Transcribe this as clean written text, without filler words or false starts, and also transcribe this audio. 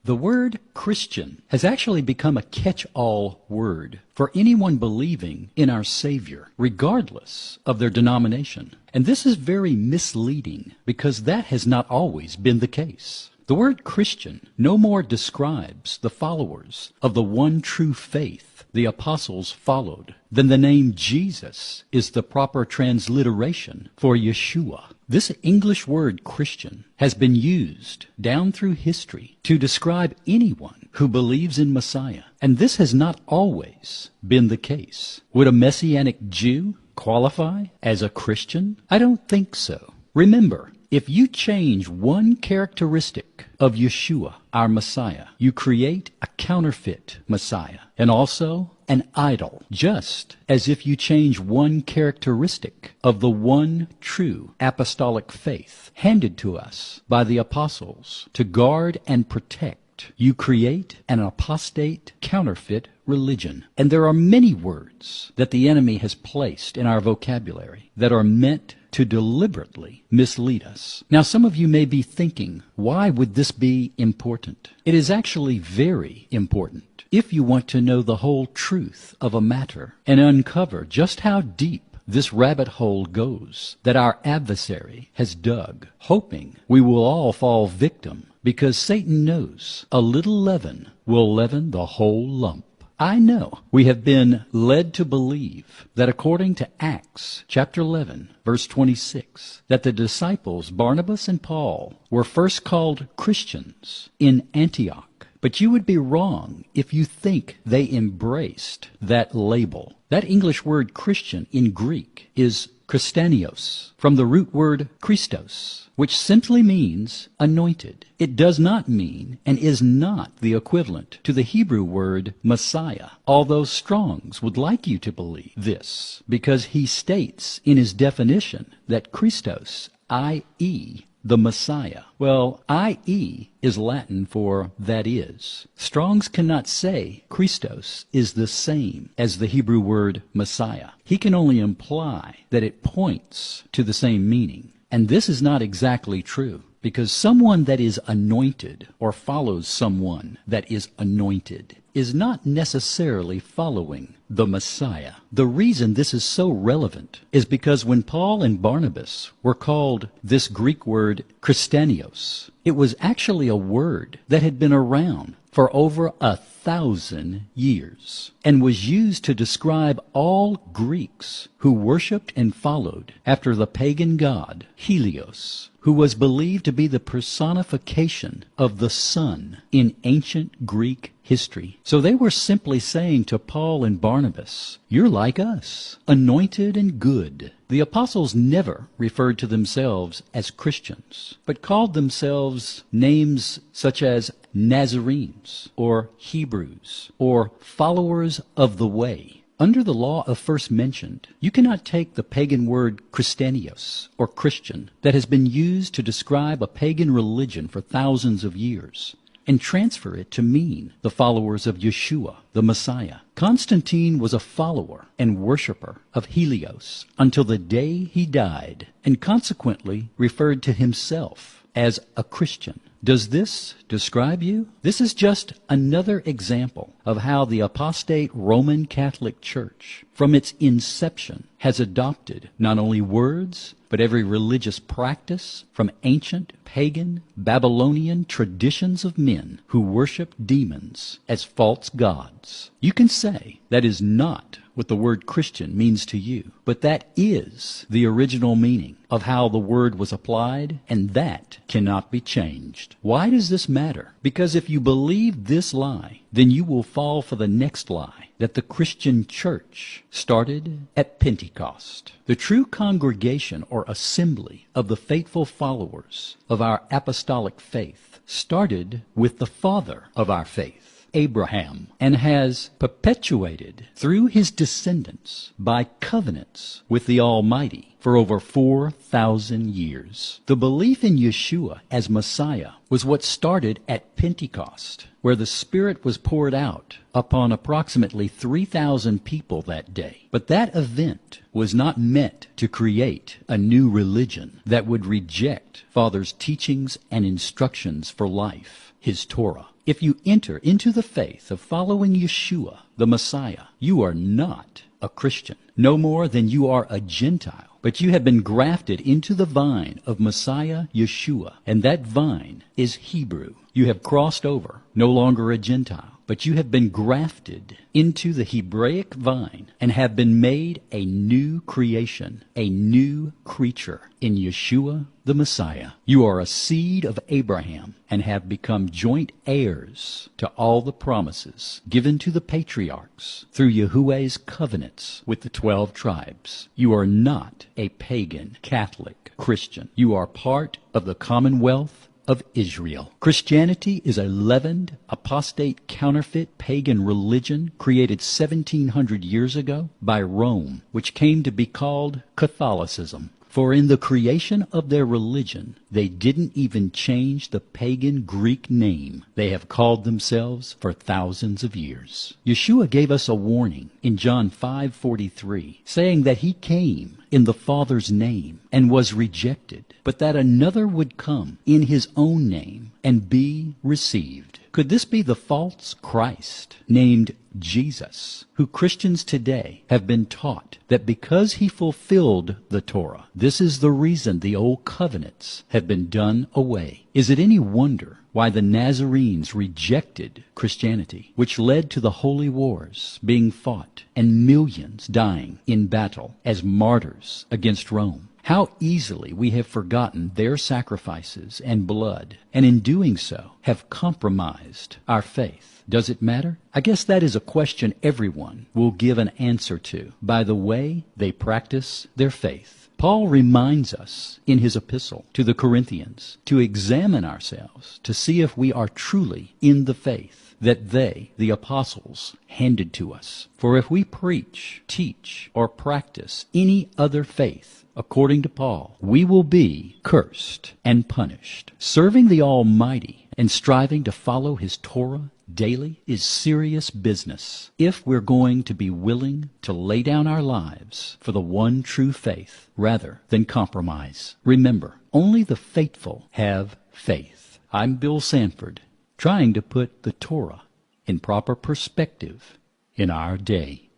The word Christian has actually become a catch-all word for anyone believing in our Savior, regardless of their denomination. And this is very misleading because that has not always been the case. The word Christian no more describes the followers of the one true faith the apostles followed than the name Jesus is the proper transliteration for Yeshua. This English word Christian has been used down through history to describe anyone who believes in Messiah, and this has not always been the case. Would a Messianic Jew qualify as a Christian? I don't think so. Remember, if you change one characteristic of Yeshua, our Messiah, you create a counterfeit Messiah and also an idol, just as if you change one characteristic of the one true apostolic faith handed to us by the apostles to guard and protect. You create an apostate counterfeit religion. And there are many words that the enemy has placed in our vocabulary that are meant to deliberately mislead us. Now, some of you may be thinking, why would this be important? It is actually very important if you want to know the whole truth of a matter and uncover just how deep this rabbit hole goes that our adversary has dug, hoping we will all fall victim because Satan knows a little leaven will leaven the whole lump. I know we have been led to believe that according to Acts chapter 11, verse 26, that the disciples Barnabas and Paul were first called Christians in Antioch. But you would be wrong if you think they embraced that label. That English word Christian in Greek is Christanios, from the root word Christos, which simply means anointed. It does not mean and is not the equivalent to the Hebrew word Messiah, although Strong's would like you to believe this, because he states in his definition that Christos, i.e., the Messiah. Well, i.e. is Latin for that is. Strong's cannot say Christos is the same as the Hebrew word Messiah. He can only imply that it points to the same meaning. And this is not exactly true, because someone that is anointed or follows someone that is anointed is not necessarily following the Messiah. The reason this is so relevant is because when Paul and Barnabas were called this Greek word Christanios, it was actually a word that had been around for over 1,000 years and was used to describe all Greeks who worshipped and followed after the pagan god Helios, who was believed to be the personification of the sun in ancient Greek history. So they were simply saying to Paul and Barnabas, "You're like us, anointed and good." The apostles never referred to themselves as Christians, but called themselves names such as Nazarenes, or Hebrews, or followers of the way. Under the law of first mentioned, you cannot take the pagan word Christanios, or Christian, that has been used to describe a pagan religion for thousands of years, and transfer it to mean the followers of Yeshua, the Messiah. Constantine was a follower and worshiper of Helios until the day he died, and consequently referred to himself as a Christian. Does this describe you? This is just another example of how the apostate Roman Catholic Church, from its inception, has adopted not only words, but every religious practice from ancient, pagan, Babylonian traditions of men who worship demons as false gods. You can say that is not what the word Christian means to you, but that is the original meaning of how the word was applied, and that cannot be changed. Why does this matter? Because if you believe this lie, then you will fall for the next lie, that the Christian church started at Pentecost. The true congregation or assembly of the faithful followers of our apostolic faith started with the father of our faith, Abraham, and has perpetuated through his descendants by covenants with the Almighty, for over 4,000 years. The belief in Yeshua as Messiah was what started at Pentecost, where the Spirit was poured out upon approximately 3,000 people that day. But that event was not meant to create a new religion that would reject Father's teachings and instructions for life, His Torah. If you enter into the faith of following Yeshua, the Messiah, you are not a Christian, no more than you are a Gentile. But you have been grafted into the vine of Messiah Yeshua, and that vine is Hebrew. You have crossed over, no longer a Gentile, but you have been grafted into the Hebraic vine and have been made a new creation, a new creature in Yeshua the Messiah. You are a seed of Abraham and have become joint heirs to all the promises given to the patriarchs through Yahuwah's covenants with the 12 tribes. You are not a pagan Catholic Christian. You are part of the commonwealth of Israel. Christianity is a leavened, apostate, counterfeit, pagan religion created 1,700 years ago by Rome, which came to be called Catholicism. For in the creation of their religion, they didn't even change the pagan Greek name they have called themselves for thousands of years. Yeshua gave us a warning in John 5:43, saying that He came in the Father's name and was rejected, but that another would come in His own name and be received. Could this be the false Christ named Jesus, who Christians today have been taught that because He fulfilled the Torah, this is the reason the old covenants have been done away? Is it any wonder why the Nazarenes rejected Christianity, which led to the holy wars being fought and millions dying in battle as martyrs against Rome? How easily we have forgotten their sacrifices and blood, and in doing so have compromised our faith. Does it matter? I guess that is a question everyone will give an answer to by the way they practice their faith. Paul reminds us in his epistle to the Corinthians to examine ourselves to see if we are truly in the faith that they, the apostles, handed to us. For if we preach, teach, or practice any other faith, according to Paul, we will be cursed and punished. Serving the Almighty and striving to follow His Torah daily is serious business if we're going to be willing to lay down our lives for the one true faith rather than compromise. Remember, only the faithful have faith. I'm Bill Sanford, trying to put the Torah in proper perspective in our day.